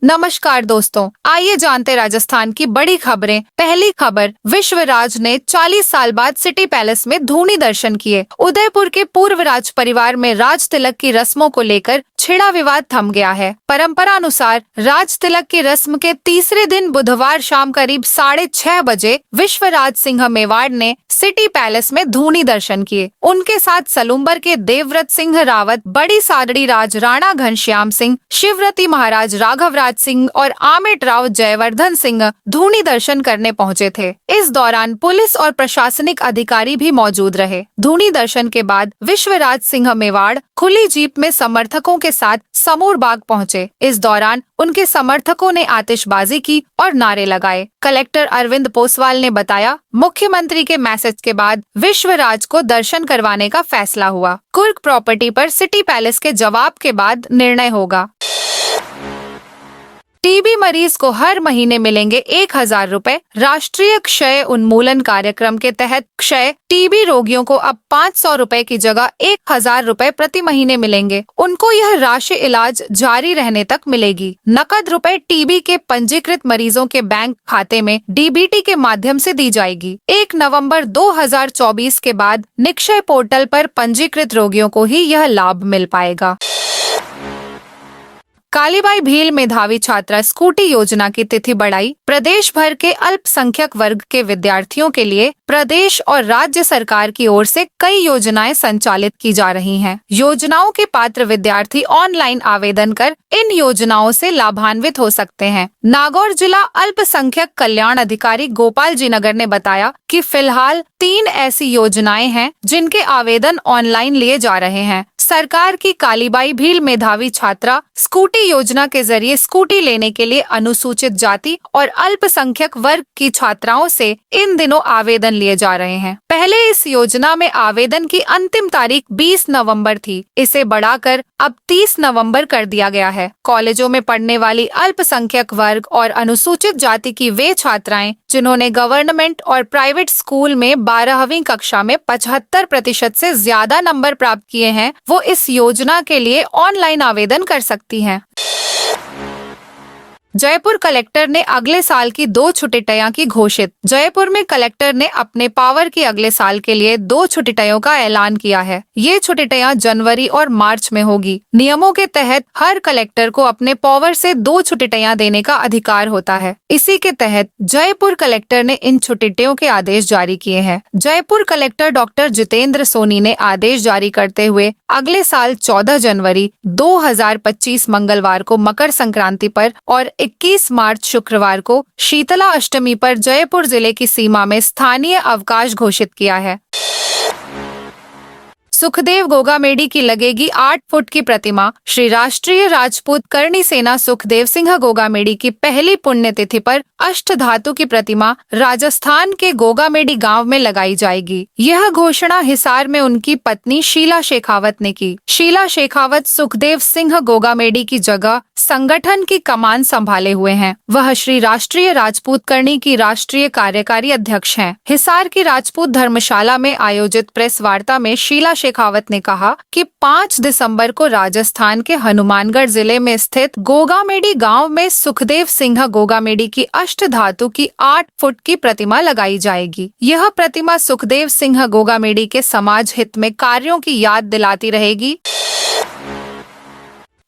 नमस्कार दोस्तों, आइए जानते राजस्थान की बड़ी खबरें। पहली खबर, विश्वराज ने 40 साल बाद सिटी पैलेस में धूनी दर्शन किए। उदयपुर के पूर्व राज परिवार में राज तिलक की रस्मों को लेकर छिड़ा विवाद थम गया है। परंपरा अनुसार राज तिलक की रस्म के तीसरे दिन बुधवार शाम करीब 6:30 बजे विश्वराज सिंह मेवाड़ ने सिटी पैलेस में धूनी दर्शन किए। उनके साथ सलूम्बर के देवव्रत सिंह रावत, बड़ी सादड़ी राज राणा घनश्याम सिंह, शिवरती महाराज राघव राज सिंह और आमेट राव जयवर्धन सिंह धूनी दर्शन करने पहुंचे थे। इस दौरान पुलिस और प्रशासनिक अधिकारी भी मौजूद रहे। धूनी दर्शन के बाद विश्वराज सिंह मेवाड़ खुली जीप में समर्थकों के साथ समूर बाग पहुंचे। इस दौरान उनके समर्थकों ने आतिशबाजी की और नारे लगाए। कलेक्टर अरविंद पोसवाल ने बताया, मुख्यमंत्री के मैसेज के बाद विश्वराज को दर्शन करवाने का फैसला हुआ। कुर्ग प्रॉपर्टी पर सिटी पैलेस के जवाब के बाद निर्णय होगा। टीबी मरीज को हर महीने मिलेंगे 1000 रुपए। राष्ट्रीय क्षय उन्मूलन कार्यक्रम के तहत क्षय टीबी रोगियों को अब 500 रुपए की जगह 1000 रुपए प्रति महीने मिलेंगे। उनको यह राशि इलाज जारी रहने तक मिलेगी। नकद रुपए टीबी के पंजीकृत मरीजों के बैंक खाते में डीबीटी के माध्यम से दी जाएगी। 1 नवंबर 2024 के बाद निक्षय पोर्टल पर पंजीकृत रोगियों को ही यह लाभ मिल पाएगा। कालीबाई भील मेधावी छात्रा स्कूटी योजना की तिथि बढ़ाई। प्रदेश भर के अल्पसंख्यक वर्ग के विद्यार्थियों के लिए प्रदेश और राज्य सरकार की ओर से कई योजनाएं संचालित की जा रही हैं। योजनाओं के पात्र विद्यार्थी ऑनलाइन आवेदन कर इन योजनाओं से लाभान्वित हो सकते हैं। नागौर जिला अल्पसंख्यक कल्याण अधिकारी गोपाल जी नगर ने बताया कि फिलहाल 3 ऐसी योजनाएं हैं जिनके आवेदन ऑनलाइन लिए जा रहे हैं। सरकार की कालीबाई भील मेधावी छात्रा स्कूटी योजना के जरिए स्कूटी लेने के लिए अनुसूचित जाति और अल्पसंख्यक वर्ग की छात्राओं से इन दिनों आवेदन लिए जा रहे हैं। पहले इस योजना में आवेदन की अंतिम तारीख 20 नवंबर थी। इसे बढ़ाकर अब 30 नवंबर कर दिया गया है। कॉलेजों में पढ़ने वाली अल्पसंख्यक वर्ग और अनुसूचित जाति की वे छात्राएं जिन्होंने गवर्नमेंट और प्राइवेट स्कूल में 12वीं कक्षा में 75% से ज्यादा नंबर प्राप्त किए हैं, वो इस योजना के लिए ऑनलाइन आवेदन कर सकती हैं। जयपुर कलेक्टर ने अगले साल की 2 छुट्टियां की घोषित। जयपुर में कलेक्टर ने अपने पावर की अगले साल के लिए 2 छुट्टियों का ऐलान किया है। ये छुट्टियां जनवरी और मार्च में होगी। नियमों के तहत हर कलेक्टर को अपने पावर से 2 छुट्टियां देने का अधिकार होता है। इसी के तहत जयपुर कलेक्टर ने इन छुट्टियों के आदेश जारी किए हैं। जयपुर कलेक्टर डॉक्टर जितेंद्र सोनी ने आदेश जारी करते हुए अगले साल 14 जनवरी 2025 मंगलवार को मकर संक्रांति पर और 21 मार्च शुक्रवार को शीतला अष्टमी पर जयपुर जिले की सीमा में स्थानीय अवकाश घोषित किया है। सुखदेव गोगामेडी की लगेगी 8 फुट की प्रतिमा। श्री राष्ट्रीय राजपूत करणी सेना सुखदेव सिंह गोगामेडी की पहली पुण्यतिथि पर अष्टधातु की प्रतिमा राजस्थान के गोगामेडी गांव में लगाई जाएगी। यह घोषणा हिसार में उनकी पत्नी शीला शेखावत ने की। शीला शेखावत सुखदेव सिंह गोगामेडी की जगह संगठन की कमान संभाले हुए हैं। वह श्री राष्ट्रीय राजपूत करणी की राष्ट्रीय कार्यकारी अध्यक्ष हैं। हिसार की राजपूत धर्मशाला में आयोजित प्रेस वार्ता में शीला शेखावत ने कहा कि 5 दिसंबर को राजस्थान के हनुमानगढ़ जिले में स्थित गोगामेडी गांव में सुखदेव सिंह गोगामेडी की अष्टधातु की 8 फुट की प्रतिमा लगाई जाएगी। यह प्रतिमा सुखदेव सिंह गोगामेडी के समाज हित में कार्यों की याद दिलाती रहेगी।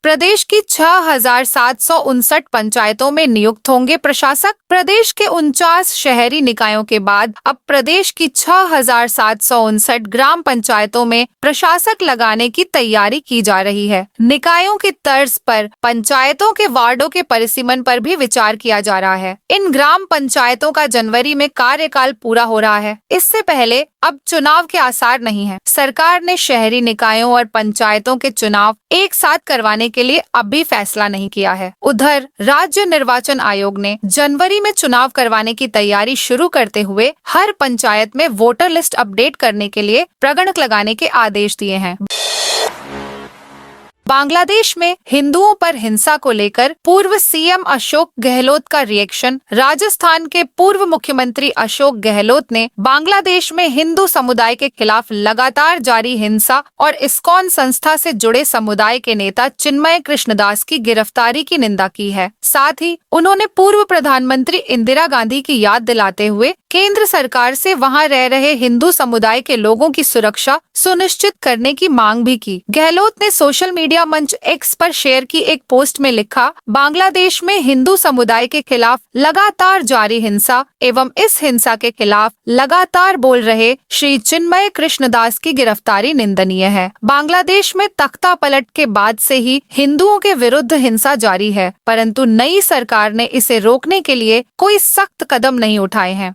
प्रदेश की 6759 पंचायतों में नियुक्त होंगे प्रशासक। प्रदेश के 49 शहरी निकायों के बाद अब प्रदेश की 6759 ग्राम पंचायतों में प्रशासक लगाने की तैयारी की जा रही है। निकायों की तर्ज पर पंचायतों के वार्डों के परिसीमन पर भी विचार किया जा रहा है। इन ग्राम पंचायतों का जनवरी में कार्यकाल पूरा हो रहा है। इससे पहले अब चुनाव के आसार नहीं है। सरकार ने शहरी निकायों और पंचायतों के चुनाव एक साथ करवाने के लिए अभी फैसला नहीं किया है। उधर राज्य निर्वाचन आयोग ने जनवरी में चुनाव करवाने की तैयारी शुरू करते हुए हर पंचायत में वोटर लिस्ट अपडेट करने के लिए प्रगणक लगाने के आदेश दिए हैं। बांग्लादेश में हिंदुओं पर हिंसा को लेकर पूर्व सीएम अशोक गहलोत का रिएक्शन। राजस्थान के पूर्व मुख्यमंत्री अशोक गहलोत ने बांग्लादेश में हिंदू समुदाय के खिलाफ लगातार जारी हिंसा और इस्कॉन संस्था से जुड़े समुदाय के नेता चिन्मय कृष्णदास की गिरफ्तारी की निंदा की है। साथ ही उन्होंने पूर्व प्रधानमंत्री इंदिरा गांधी की याद दिलाते हुए केंद्र सरकार से वहां रह रहे हिंदू समुदाय के लोगों की सुरक्षा सुनिश्चित करने की मांग भी की। गहलोत ने सोशल मीडिया मंच एक्स पर शेयर की एक पोस्ट में लिखा, बांग्लादेश में हिंदू समुदाय के खिलाफ लगातार जारी हिंसा एवं इस हिंसा के खिलाफ लगातार बोल रहे श्री चिन्मय कृष्णदास की गिरफ्तारी निंदनीय है। बांग्लादेश में तख्ता पलट के बाद से ही हिंदुओं के विरुद्ध हिंसा जारी है, परंतु नई सरकार ने इसे रोकने के लिए कोई सख्त कदम नहीं उठाए हैं।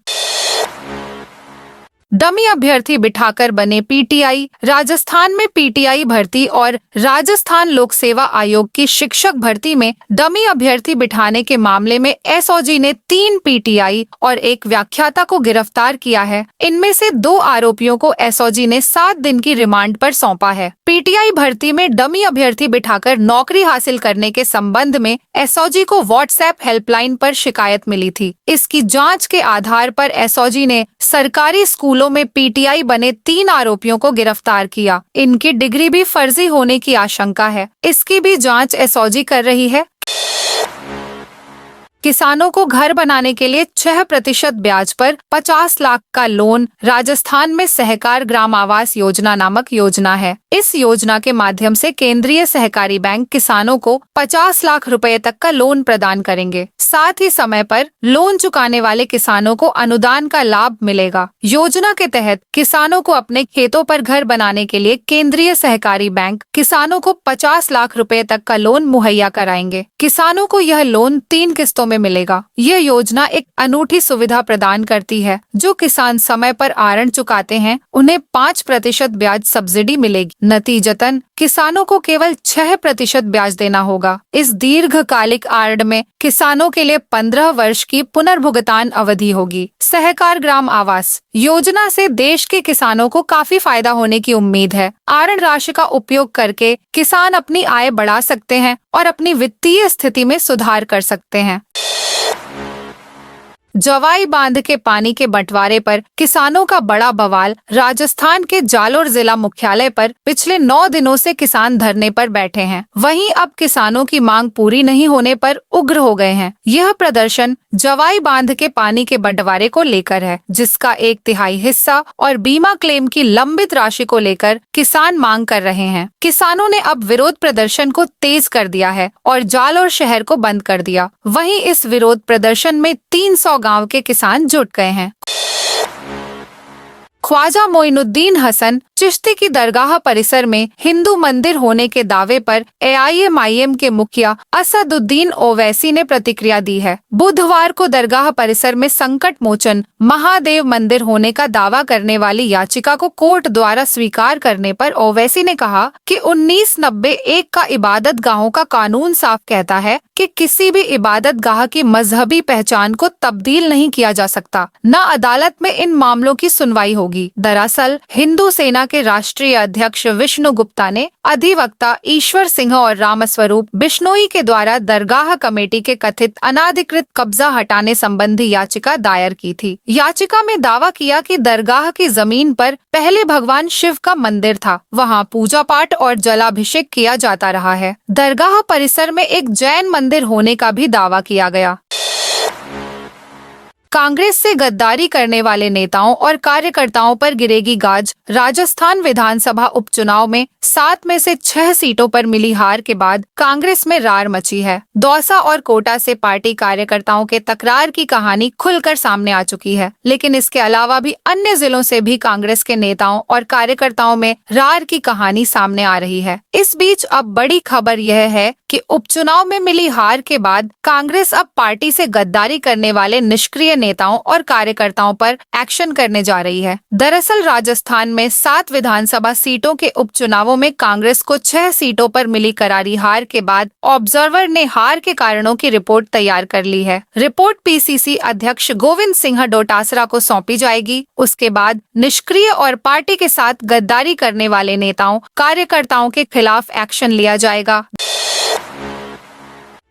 डमी अभ्यर्थी बिठाकर बने पीटीआई। राजस्थान में पीटीआई भर्ती और राजस्थान लोक सेवा आयोग की शिक्षक भर्ती में डमी अभ्यर्थी बिठाने के मामले में एसओजी ने 3 पीटीआई और एक व्याख्याता को गिरफ्तार किया है। इनमें से 2 आरोपियों को एसओजी ने 7 दिन की रिमांड पर सौंपा है। पीटीआई भर्ती में डमी अभ्यर्थी बिठाकर नौकरी हासिल करने के संबंध में एसओजी को व्हाट्सएप हेल्पलाइन पर शिकायत मिली थी। इसकी जांच के आधार पर एसओजी ने सरकारी स्कूलों में पीटीआई बने 3 आरोपियों को गिरफ्तार किया। इनकी डिग्री भी फर्जी होने की आशंका है। इसकी भी जांच एसओजी कर रही है। किसानों को घर बनाने के लिए 6% ब्याज पर 50 लाख का लोन। राजस्थान में सहकार ग्राम आवास योजना नामक योजना है। इस योजना के माध्यम से केंद्रीय सहकारी बैंक किसानों को 50 लाख रुपए तक का लोन प्रदान करेंगे। साथ ही समय पर लोन चुकाने वाले किसानों को अनुदान का लाभ मिलेगा। योजना के तहत किसानों को अपने खेतों पर घर बनाने के लिए केंद्रीय सहकारी बैंक किसानों को 50 लाख रुपए तक का लोन मुहैया कराएंगे। किसानों को यह लोन 3 किस्तों में मिलेगा। यह योजना एक अनूठी सुविधा प्रदान करती है। जो किसान समय पर आरण चुकाते हैं उन्हें 5% ब्याज सब्सिडी मिलेगी। नतीजतन किसानों को केवल 6% ब्याज देना होगा। इस दीर्घकालिक आड़ में किसानों के लिए 15 वर्ष की पुनर्भुगतान अवधि होगी। सहकार ग्राम आवास योजना से देश के किसानों को काफी फायदा होने की उम्मीद है। आरण राशि का उपयोग करके किसान अपनी आय बढ़ा सकते हैं और अपनी वित्तीय स्थिति में सुधार कर सकते हैं। जवाई बांध के पानी के बंटवारे पर किसानों का बड़ा बवाल। राजस्थान के जालोर जिला मुख्यालय पर पिछले 9 दिनों से किसान धरने पर बैठे हैं। वहीं अब किसानों की मांग पूरी नहीं होने पर उग्र हो गए हैं। यह प्रदर्शन जवाई बांध के पानी के बंटवारे को लेकर है, जिसका 1/3 हिस्सा और बीमा क्लेम की लंबित राशि को लेकर किसान मांग कर रहे हैं। किसानों ने अब विरोध प्रदर्शन को तेज कर दिया है और जालोर शहर को बंद कर दिया। वहीं इस विरोध प्रदर्शन में 300 गांव के किसान जुट गए हैं। ख्वाजा मोइनुद्दीन हसन चिश्ती की दरगाह परिसर में हिंदू मंदिर होने के दावे पर एआईएमआईएम के मुखिया असदुद्दीन ओवैसी ने प्रतिक्रिया दी है। बुधवार को दरगाह परिसर में संकट मोचन महादेव मंदिर होने का दावा करने वाली याचिका को कोर्ट द्वारा स्वीकार करने पर ओवैसी ने कहा कि 1991 का इबादत गाहों का कानून साफ कहता है कि किसी भी इबादत गाह की मजहबी पहचान को तब्दील नहीं किया जा सकता। न अदालत में इन मामलों की सुनवाई होगी। दरअसल हिंदू सेना के राष्ट्रीय अध्यक्ष विष्णु गुप्ता ने अधिवक्ता ईश्वर सिंह और रामस्वरूप बिश्नोई के द्वारा दरगाह कमेटी के कथित अनाधिकृत कब्जा हटाने संबंधी याचिका दायर की थी। याचिका में दावा किया कि दरगाह की जमीन पर पहले भगवान शिव का मंदिर था। वहां पूजा पाठ और जलाभिषेक किया जाता रहा है। दरगाह परिसर में एक जैन मंदिर होने का भी दावा किया गया। कांग्रेस से गद्दारी करने वाले नेताओं और कार्यकर्ताओं पर गिरेगी गाज। राजस्थान विधानसभा उपचुनाव में 7 में से 6 सीटों पर मिली हार के बाद कांग्रेस में रार मची है। दौसा और कोटा से पार्टी कार्यकर्ताओं के तकरार की कहानी खुलकर सामने आ चुकी है, लेकिन इसके अलावा भी अन्य जिलों से भी कांग्रेस के नेताओं और कार्यकर्ताओं में रार की कहानी सामने आ रही है। इस बीच अब बड़ी खबर यह है कि उपचुनाव में मिली हार के बाद कांग्रेस अब पार्टी से गद्दारी करने वाले निष्क्रिय नेताओं और कार्यकर्ताओं पर एक्शन करने जा रही है। दरअसल राजस्थान में 7 विधानसभा सीटों के उपचुनावों में कांग्रेस को 6 सीटों पर मिली करारी हार के बाद ऑब्जर्वर ने हार के कारणों की रिपोर्ट तैयार कर ली है। रिपोर्ट पीसीसी अध्यक्ष गोविंद सिंह डोटासरा को सौंपी जाएगी। उसके बाद निष्क्रिय और पार्टी के साथ गद्दारी करने वाले नेताओं कार्यकर्ताओं के खिलाफ एक्शन लिया जाएगा।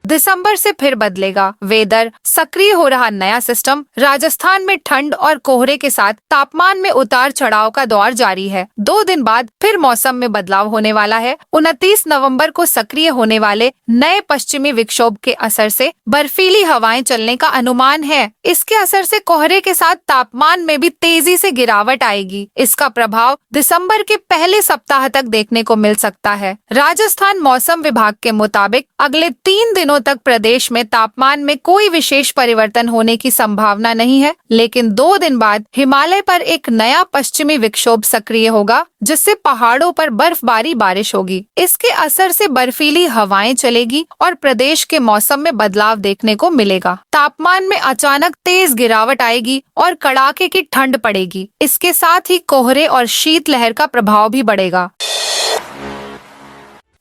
दिसंबर से फिर बदलेगा वेदर, सक्रिय हो रहा नया सिस्टम। राजस्थान में ठंड और कोहरे के साथ तापमान में उतार चढ़ाव का दौर जारी है। 2 दिन बाद फिर मौसम में बदलाव होने वाला है। 29 नवंबर को सक्रिय होने वाले नए पश्चिमी विक्षोभ के असर से बर्फीली हवाएं चलने का अनुमान है। इसके असर से कोहरे के साथ तापमान में भी तेजी से गिरावट आएगी। इसका प्रभाव दिसंबर के पहले सप्ताह तक देखने को मिल सकता है। राजस्थान मौसम विभाग के मुताबिक अगले 3 दिनों तक प्रदेश में तापमान में कोई विशेष परिवर्तन होने की संभावना नहीं है, लेकिन 2 दिन बाद हिमालय पर एक नया पश्चिमी विक्षोभ सक्रिय होगा, जिससे पहाड़ों पर बर्फबारी बारिश होगी। इसके असर से बर्फीली हवाएं चलेगी और प्रदेश के मौसम में बदलाव देखने को मिलेगा। तापमान में अचानक तेज गिरावट आएगी और कड़ाके की ठंड पड़ेगी। इसके साथ ही कोहरे और शीतलहर का प्रभाव भी बढ़ेगा।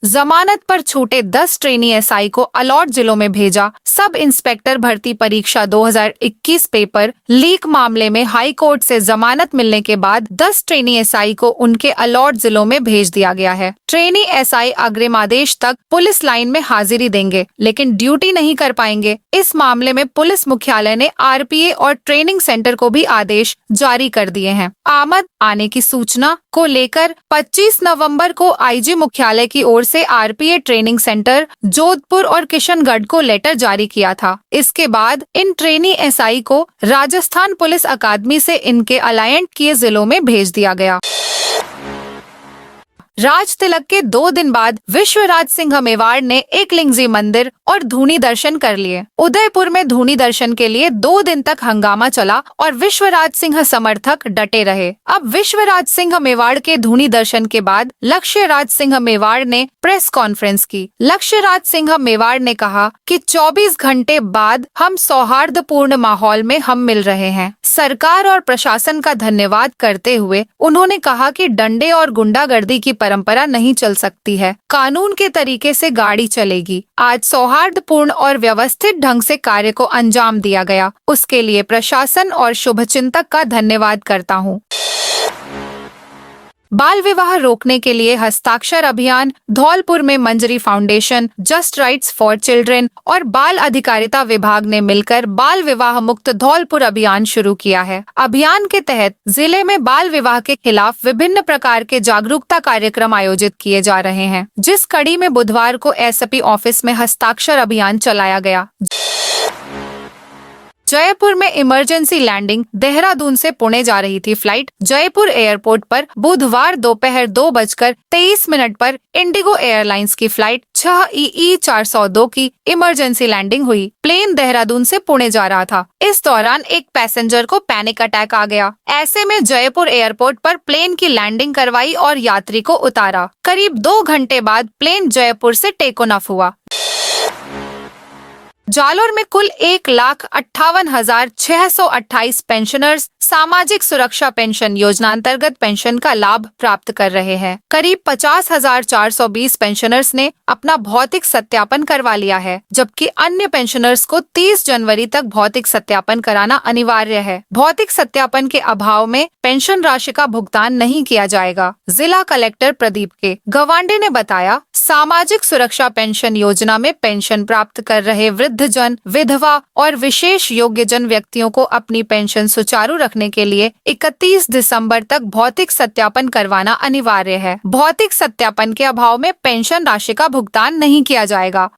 जमानत पर छूटे 10 ट्रेनी एसआई को अलॉट जिलों में भेजा। सब इंस्पेक्टर भर्ती परीक्षा 2021 पेपर लीक मामले में हाई कोर्ट से जमानत मिलने के बाद 10 ट्रेनी एसआई को उनके अलॉट जिलों में भेज दिया गया है। ट्रेनी एसआई अग्रिम आदेश तक पुलिस लाइन में हाजिरी देंगे, लेकिन ड्यूटी नहीं कर पाएंगे। इस मामले में पुलिस मुख्यालय ने आरपीए और ट्रेनिंग सेंटर को भी आदेश जारी कर दिए हैं। आमद आने की सूचना को लेकर 25 नवंबर को आईजी मुख्यालय की ओर से आरपीए ट्रेनिंग सेंटर जोधपुर और किशनगढ़ को लेटर जारी किया था। इसके बाद इन ट्रेनी एसआई को राजस्थान पुलिस अकादमी से इनके अलायंट किए जिलों में भेज दिया गया। राज तिलक के 2 दिन बाद विश्वराज सिंह मेवाड़ ने एकलिंगजी मंदिर और धूनी दर्शन कर लिए। उदयपुर में धूनी दर्शन के लिए 2 दिन तक हंगामा चला और विश्वराज सिंह समर्थक डटे रहे। अब विश्वराज सिंह मेवाड़ के धूनी दर्शन के बाद लक्ष्यराज सिंह मेवाड़ ने प्रेस कॉन्फ्रेंस की। लक्ष्यराज सिंह मेवाड़ ने कहा कि 24 घंटे बाद हम सौहार्दपूर्ण माहौल में हम मिल रहे हैं। सरकार और प्रशासन का धन्यवाद करते हुए उन्होंने कहा कि डंडे और गुंडागर्दी की परंपरा नहीं चल सकती है। कानून के तरीके से गाड़ी चलेगी। आज सौहार्दपूर्ण और व्यवस्थित ढंग से कार्य को अंजाम दिया गया। उसके लिए प्रशासन और शुभचिंतक का धन्यवाद करता हूँ। बाल विवाह रोकने के लिए हस्ताक्षर अभियान। धौलपुर में Manjari foundation, just rights for children और बाल अधिकारिता विभाग ने मिलकर बाल विवाह मुक्त धौलपुर अभियान शुरू किया है। अभियान के तहत जिले में बाल विवाह के खिलाफ विभिन्न प्रकार के जागरूकता कार्यक्रम आयोजित किए जा रहे हैं, जिस कड़ी में बुधवार को एसपी ऑफिस में हस्ताक्षर अभियान चलाया गया। जयपुर में इमरजेंसी लैंडिंग। देहरादून से पुणे जा रही थी फ्लाइट। जयपुर एयरपोर्ट पर बुधवार दोपहर 2:23 पर इंडिगो एयरलाइंस की फ्लाइट 6EE 402 की इमरजेंसी लैंडिंग हुई। प्लेन देहरादून से पुणे जा रहा था। इस दौरान एक पैसेंजर को पैनिक अटैक आ गया। ऐसे में जयपुर एयरपोर्ट पर प्लेन की लैंडिंग करवाई और यात्री को उतारा। करीब 2 घंटे बाद प्लेन जयपुर से टेक ऑफ हुआ। जालोर में कुल 1,58,628 पेंशनर्स सामाजिक सुरक्षा पेंशन योजना अंतर्गत पेंशन का लाभ प्राप्त कर रहे हैं। करीब 50,420 पेंशनर्स ने अपना भौतिक सत्यापन करवा लिया है, जबकि अन्य पेंशनर्स को 30 जनवरी तक भौतिक सत्यापन कराना अनिवार्य है। भौतिक सत्यापन के अभाव में पेंशन राशि का भुगतान नहीं किया जाएगा। जिला कलेक्टर प्रदीप के गवांडे ने बताया, सामाजिक सुरक्षा पेंशन योजना में पेंशन प्राप्त कर रहे वृद्धजन, विधवा और विशेष योग्यजन व्यक्तियों को अपनी पेंशन सुचारू रखने के लिए 31 दिसंबर तक भौतिक सत्यापन करवाना अनिवार्य है। भौतिक सत्यापन के अभाव में पेंशन राशि का भुगतान नहीं किया जाएगा।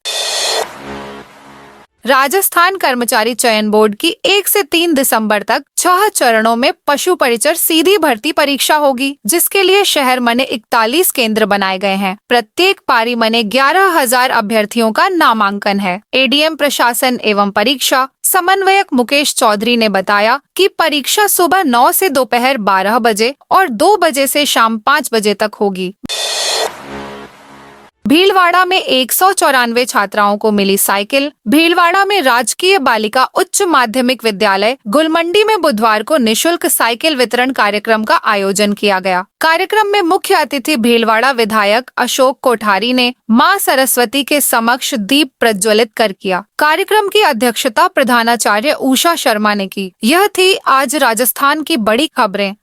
राजस्थान कर्मचारी चयन बोर्ड की 1 से 3 दिसंबर तक 6 चरणों में पशु परिचर सीधी भर्ती परीक्षा होगी, जिसके लिए शहर मने 41 केंद्र बनाए गए हैं। प्रत्येक पारी मने 11,000 अभ्यर्थियों का नामांकन है। एडीएम प्रशासन एवं परीक्षा समन्वयक मुकेश चौधरी ने बताया कि परीक्षा सुबह 9 से दोपहर 12 बजे और 2 बजे से शाम 5 बजे तक होगी। भीलवाड़ा में 194 छात्राओं को मिली साइकिल। भीलवाड़ा में राजकीय बालिका उच्च माध्यमिक विद्यालय गुलमंडी में बुधवार को निशुल्क साइकिल वितरण कार्यक्रम का आयोजन किया गया। कार्यक्रम में मुख्य अतिथि भीलवाड़ा विधायक अशोक कोठारी ने मां सरस्वती के समक्ष दीप प्रज्वलित कर किया। कार्यक्रम की अध्यक्षता प्रधानाचार्य उषा शर्मा ने की। यह थी आज राजस्थान की बड़ी खबरें।